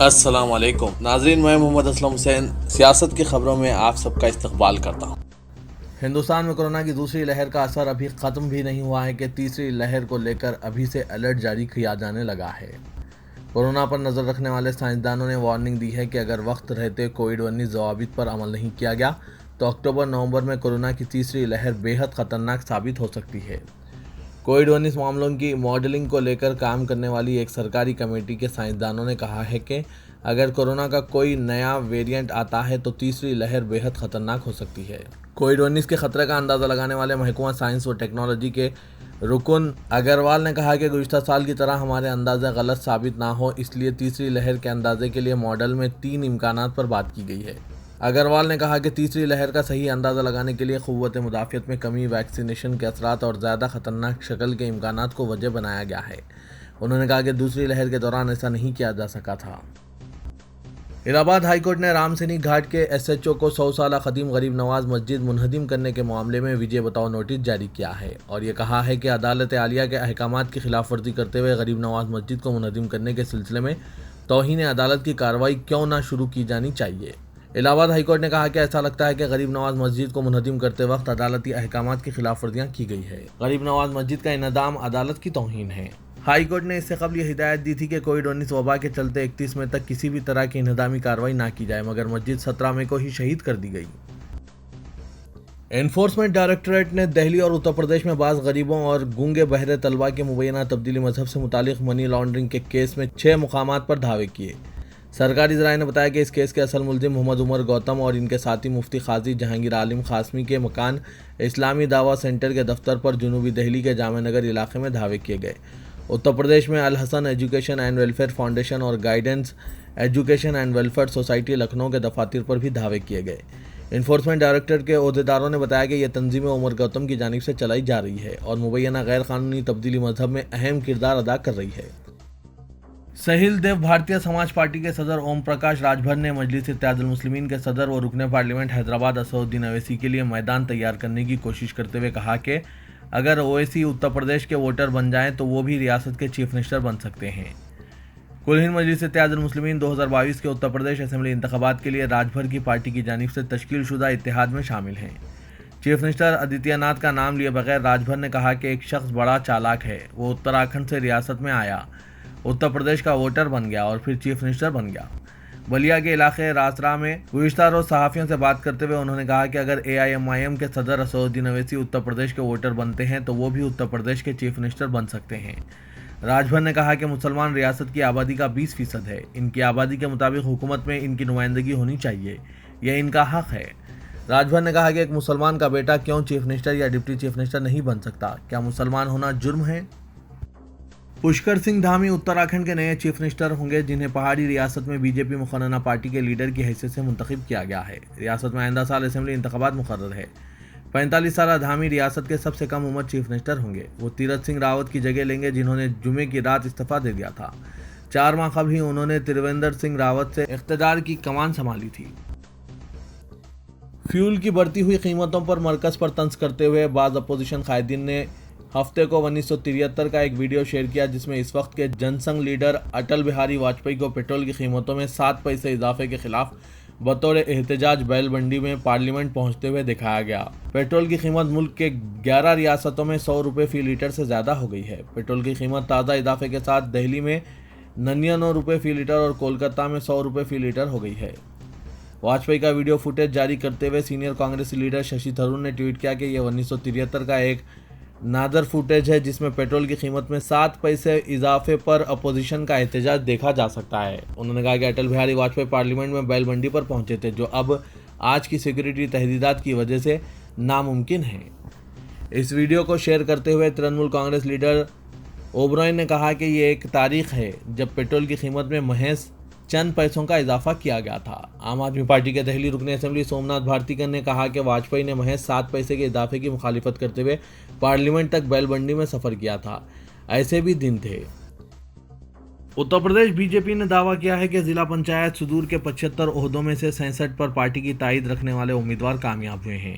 السلام علیکم ناظرین، میں محمد اسلم حسین سیاست کی خبروں میں آپ سب کا استقبال کرتا ہوں۔ ہندوستان میں کورونا کی دوسری لہر کا اثر ابھی ختم بھی نہیں ہوا ہے کہ تیسری لہر کو لے کر ابھی سے الرٹ جاری کیا جانے لگا ہے۔ کورونا پر نظر رکھنے والے سائنسدانوں نے وارننگ دی ہے کہ اگر وقت رہتے کووڈ-19 ضوابط پر عمل نہیں کیا گیا تو اکتوبر-نومبر میں کورونا کی تیسری لہر بے حد خطرناک ثابت ہو سکتی ہے۔ کووڈ-19 معاملوں کی ماڈلنگ کو لے کر کام کرنے والی ایک سرکاری کمیٹی کے سائنسدانوں نے کہا ہے کہ اگر کورونا کا کوئی نیا ویریئنٹ آتا ہے تو تیسری لہر بے حد خطرناک ہو سکتی ہے۔ کووڈ-19 کے خطرے کا اندازہ لگانے والے محکمہ سائنس و ٹیکنالوجی کے رکن اگروال نے کہا کہ گزشتہ سال کی طرح ہمارے اندازے غلط ثابت نہ ہو، اس لیے تیسری لہر کے اندازے کے لیے ماڈل میں 3 امکانات پر بات کی گئی ہے۔ اگروال نے کہا کہ تیسری لہر کا صحیح اندازہ لگانے کے لیے قوت مدافعت میں کمی، ویکسینیشن کے اثرات اور زیادہ خطرناک شکل کے امکانات کو وجہ بنایا گیا ہے۔ انہوں نے کہا کہ دوسری لہر کے دوران ایسا نہیں کیا جا سکا تھا۔ الہ آباد ہائی کورٹ نے رام سنی گھاٹ کے ایس ایچ او کو 100 سالہ قدیم غریب نواز مسجد منہدم کرنے کے معاملے میں وجے بتاؤ نوٹس جاری کیا ہے اور یہ کہا ہے کہ عدالت عالیہ کے احکامات کی خلاف ورزی کرتے ہوئے غریب نواز مسجد کو منہدم کرنے کے سلسلے میں توہین عدالت کی کارروائی کیوں نہ شروع کی جانی چاہیے۔ الہ آباد ہائی کورٹ نے کہا کہ ایسا لگتا ہے کہ غریب نواز مسجد کو منہدم کرتے وقت عدالتی احکامات کی خلاف ورزیاں کی گئی ہے۔ غریب نواز مسجد کا انہدام عدالت کی توہین ہے۔ ہائی کورٹ نے اس سے قبل یہ ہدایت دی تھی کہ کووڈ-19 وبا کے چلتے 31 مئی تک کسی بھی طرح کی انہدامی کارروائی نہ کی جائے، مگر مسجد 17 مئی کو ہی شہید کر دی گئی۔ انفورسمنٹ ڈائریکٹوریٹ نے دہلی اور اتر پردیش میں بعض غریبوں اور گونگے بہرے طلباء کے مبینہ تبدیلی مذہب سے متعلق منی لانڈرنگ کے کیس میں 6 مقامات پر دعوے کیے۔ سرکاری ذرائع نے بتایا کہ اس کیس کے اصل ملزم محمد عمر گوتم اور ان کے ساتھی مفتی قاضی جہانگیر عالم قاسمی کے مکان اسلامی دعویٰ سینٹر کے دفتر پر جنوبی دہلی کے جامع نگر علاقے میں دعوے کیے گئے۔ اتر پردیش میں الحسن ایجوکیشن اینڈ ویلفیئر فاؤنڈیشن اور guidance education and welfare society Lucknow کے دفاتر پر بھی دعوے کیے گئے۔ انفورسمنٹ ڈائریکٹوریٹ کے عہدیداروں نے بتایا کہ یہ تنظیمیں عمر گوتم کی جانب سے چلائی جا رہی ہے اور مبینہ غیر قانونی تبدیلی مذہب میں اہم کردار ادا کر رہی ہے۔ سہیل دیو بھارتیہ سماج پارٹی کے صدر اوم پرکاش راج بھر نے مجلس اتحاد المسلمین کے صدر و رکن پارلیمنٹ حیدرآباد اسدالدین اویسی کے لیے میدان تیار کرنے کی کوشش کرتے ہوئے کہا کہ اگر اویسی اتر پردیش کے ووٹر بن جائیں تو وہ بھی ریاست کے چیف منسٹر بن سکتے ہیں۔ کل ہند مجلس اتحاد المسلمین 2022 کے اتر پردیش اسمبلی انتخابات کے لیے راج بھر کی پارٹی کی جانب سے تشکیل شدہ اتحاد میں شامل ہیں۔ چیف منسٹر آدتیہ ناتھ کا نام لیے بغیر راج بھر نے کہا کہ ایک شخص بڑا چالاک ہے، وہ اتراکھنڈ سے ریاست میں آیا، اتر پردیش کا ووٹر بن گیا اور پھر چیف منسٹر بن گیا۔ بلیا کے علاقے راسرا میں گزشتہ روز صحافیوں سے بات کرتے ہوئے انہوں نے کہا کہ اگر AIMIM کے صدر اسدالدین اویسی اتر پردیش کے ووٹر بنتے ہیں تو وہ بھی اتر پردیش کے چیف منسٹر بن سکتے ہیں۔ راج بھر نے کہا کہ مسلمان ریاست کی آبادی کا 20% ہے، ان کی آبادی کے مطابق حکومت میں ان کی نمائندگی ہونی چاہیے، یہ ان کا حق ہے۔ راج بھر نے کہا کہ ایک مسلمان کا بیٹا کیوں چیف منسٹر یا ڈپٹی چیف منسٹر نہیں بن سکتا؟ کیا مسلمان ہونا جرم ہے؟ پشکر سنگھ دھامی اتراکھنڈ کے نئے چیف منسٹر ہوں گے، جنہیں پہاڑی ریاست میں BJP مقننہ پارٹی کے لیڈر کی حیثیت سے منتخب کیا گیا ہے۔ ریاست میں آئندہ سال اسمبلی انتخابات مقرر ہے۔ 45 سالہ دھامی ریاست کے سب سے کم عمر چیف منسٹر ہوں گے۔ وہ تیرتھ سنگھ راوت کی جگہ لیں گے، جنہوں نے جمعے کی رات استعفیٰ دے دیا تھا۔ 4 ماہ قبل ہی انہوں نے تریویندر سنگھ راوت سے اقتدار کی کمان سنبھالی تھی۔ فیول کی بڑھتی ہوئی قیمتوں پر مرکز پر طنز کرتے ہوئے بعض اپوزیشن قائدین نے ہفتے کو 1973 کا ایک ویڈیو شیئر کیا جس میں اس وقت کے جن سنگھ لیڈر اٹل بہاری واجپئی کو پیٹرول کی قیمتوں میں 7 پیسے اضافے کے خلاف بطور احتجاج بیل بنڈی میں پارلیمنٹ پہنچتے ہوئے دکھایا گیا۔ پیٹرول کی قیمت ملک کے 11 ریاستوں میں 100 روپے فی لیٹر سے زیادہ ہو گئی ہے۔ پیٹرول کی قیمت تازہ اضافے کے ساتھ دہلی میں 99 روپے فی لیٹر اور کولکتہ میں 100 روپے فی لیٹر ہو گئی ہے۔ واجپئی کا ویڈیو فوٹیج جاری کرتے ہوئے سینئر کانگریسی لیڈر ششی تھرور نے ٹویٹ کیا کہ یہ 1973 کا ایک نادر فوٹیج ہے جس میں پیٹرول کی قیمت میں 7 پیسے اضافے پر اپوزیشن کا احتجاج دیکھا جا سکتا ہے۔ انہوں نے کہا کہ اٹل بہاری واجپئی پارلیمنٹ میں بیل بنڈی پر پہنچے تھے، جو اب آج کی سیکورٹی تحدیدات کی وجہ سے ناممکن ہے۔ اس ویڈیو کو شیئر کرتے ہوئے ترنمول کانگریس لیڈر اوبرائن نے کہا کہ یہ ایک تاریخ ہے جب پیٹرول کی قیمت میں محض چند پیسوں کا اضافہ کیا گیا تھا۔ عام آدمی پارٹی کے دہلی رکن اسمبلی سومناتھ بھارتیکر نے کہا کہ واجپئی نے محض 7 پیسے کے اضافے کی مخالفت کرتے ہوئے پارلیمنٹ تک بیل بنڈی میں سفر کیا تھا، ایسے بھی دن تھے۔ اتر پردیش BJP نے دعویٰ کیا ہے کہ ضلع پنچایت صدور کے 75 عہدوں میں سے 66 پر پارٹی کی تائید رکھنے والے امیدوار کامیاب ہوئے ہیں۔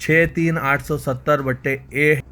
63870/A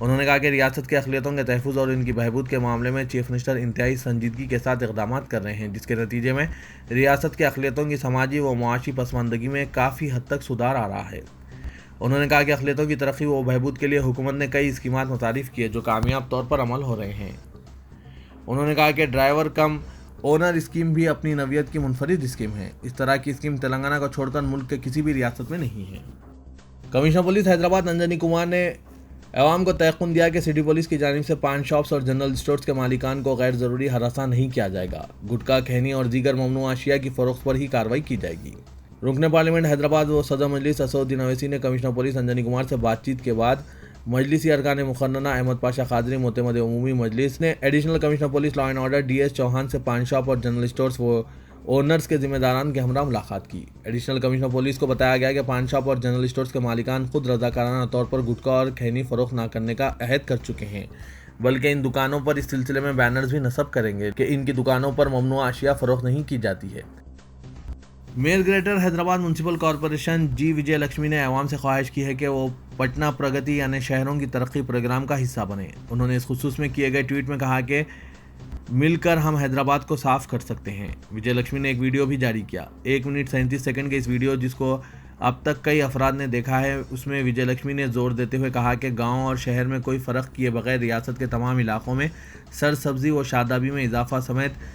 انہوں نے کہا کہ ریاست کے اقلیتوں کے تحفظ اور ان کی بہبود کے معاملے میں چیف منسٹر انتہائی سنجیدگی کے ساتھ اقدامات کر رہے ہیں، جس کے نتیجے میں ریاست کے اقلیتوں کی سماجی و معاشی پسماندگی میں کافی حد تک سدھار آ رہا ہے۔ انہوں نے کہا کہ اقلیتوں کی ترقی و بہبود کے لیے حکومت نے کئی اسکیمات متعارف کی ہیں جو کامیاب طور پر عمل ہو رہے ہیں۔ انہوں نے کہا کہ ڈرائیور کم اونر اسکیم بھی اپنی نوعیت کی منفرد اسکیم ہے۔ اس طرح کی اسکیم تلنگانہ کو چھوڑ کر ملک کے کسی بھی ریاست میں نہیں ہے۔ کمشنر پولیس حیدرآباد انجنی کمار نے عوام کو تیقن دیا کہ سٹی پولیس کی جانب سے پان شاپس اور جنرل اسٹورز کے مالکان کو غیر ضروری ہراساں نہیں کیا جائے گا۔ گٹکا، کھینی اور دیگر ممنوع اشیاء کی فروخت پر ہی کارروائی کی جائے گی۔ رکن پارلیمنٹ حیدرآباد و صدر مجلس اسد الدین اویسی نے کمشنر پولیس انجنی کمار سے بات چیت کے بعد مجلسی ارکان مقننہ احمد پاشا قادری، معتمد عمومی مجلس نے additional commissioner police law and order D S Chauhan سے پان شاپ اور جنرل اسٹورز و اونرز کے ذمہ داران کے ہمراہ ملاقات کی۔ ایڈیشنل کمشنر پولیس کو بتایا گیا کہ پان شاپ اور جنرل اسٹورز کے مالکان خود رضاکارانہ طور پر گٹکا اور کھینی فروخت نہ کرنے کا عہد کر چکے ہیں، بلکہ ان دکانوں پر اس سلسلے میں بینرز بھی نصب کریں گے کہ ان کی دکانوں پر ممنوع اشیاء فروخت نہیں کی جاتی ہے۔ Mayor greater Hyderabad municipal corporation G Vijaya Lakshmi نے عوام سے خواہش کی ہے کہ وہ پٹنہ پرگتی یعنی شہروں کی ترقی پروگرام کا حصہ بنیں۔ انہوں نے اس خصوص میں کیے گئے ٹویٹ میں کہا کہ مل کر ہم حیدرآباد کو صاف کر سکتے ہیں۔ وجے لکشمی نے ایک ویڈیو بھی جاری کیا۔ 1 منٹ 37 سیکنڈ کے اس ویڈیو جس کو اب تک کئی افراد نے دیکھا ہے، اس میں وجے لکشمی نے زور دیتے ہوئے کہا کہ گاؤں اور شہر میں کوئی فرق کیے بغیر ریاست کے تمام علاقوں میں سرسبزی و شادابی میں اضافہ سمیت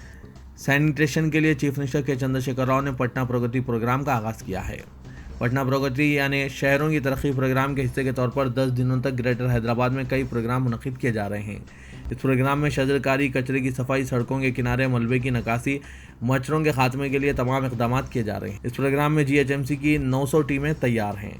سینیٹیشن کے لیے چیف منسٹر کے چندر شیکھر راؤ نے پٹنہ پرگتی پروگرام کا آغاز کیا ہے۔ پٹنہ پرگتی یعنی شہروں کی ترقی پروگرام کے حصے کے طور پر 10 دنوں تک گریٹر حیدرآباد میں کئی پروگرام منعقد کیے جا رہے ہیں۔ اس پروگرام میں شجر کاری، کچرے کی صفائی، سڑکوں کے کنارے ملبے کی نکاسی، مچھروں کے خاتمے کے لیے تمام اقدامات کیے جا رہے ہیں۔ اس پروگرام میں GHMC کی 900 ٹیمیں تیار ہیں۔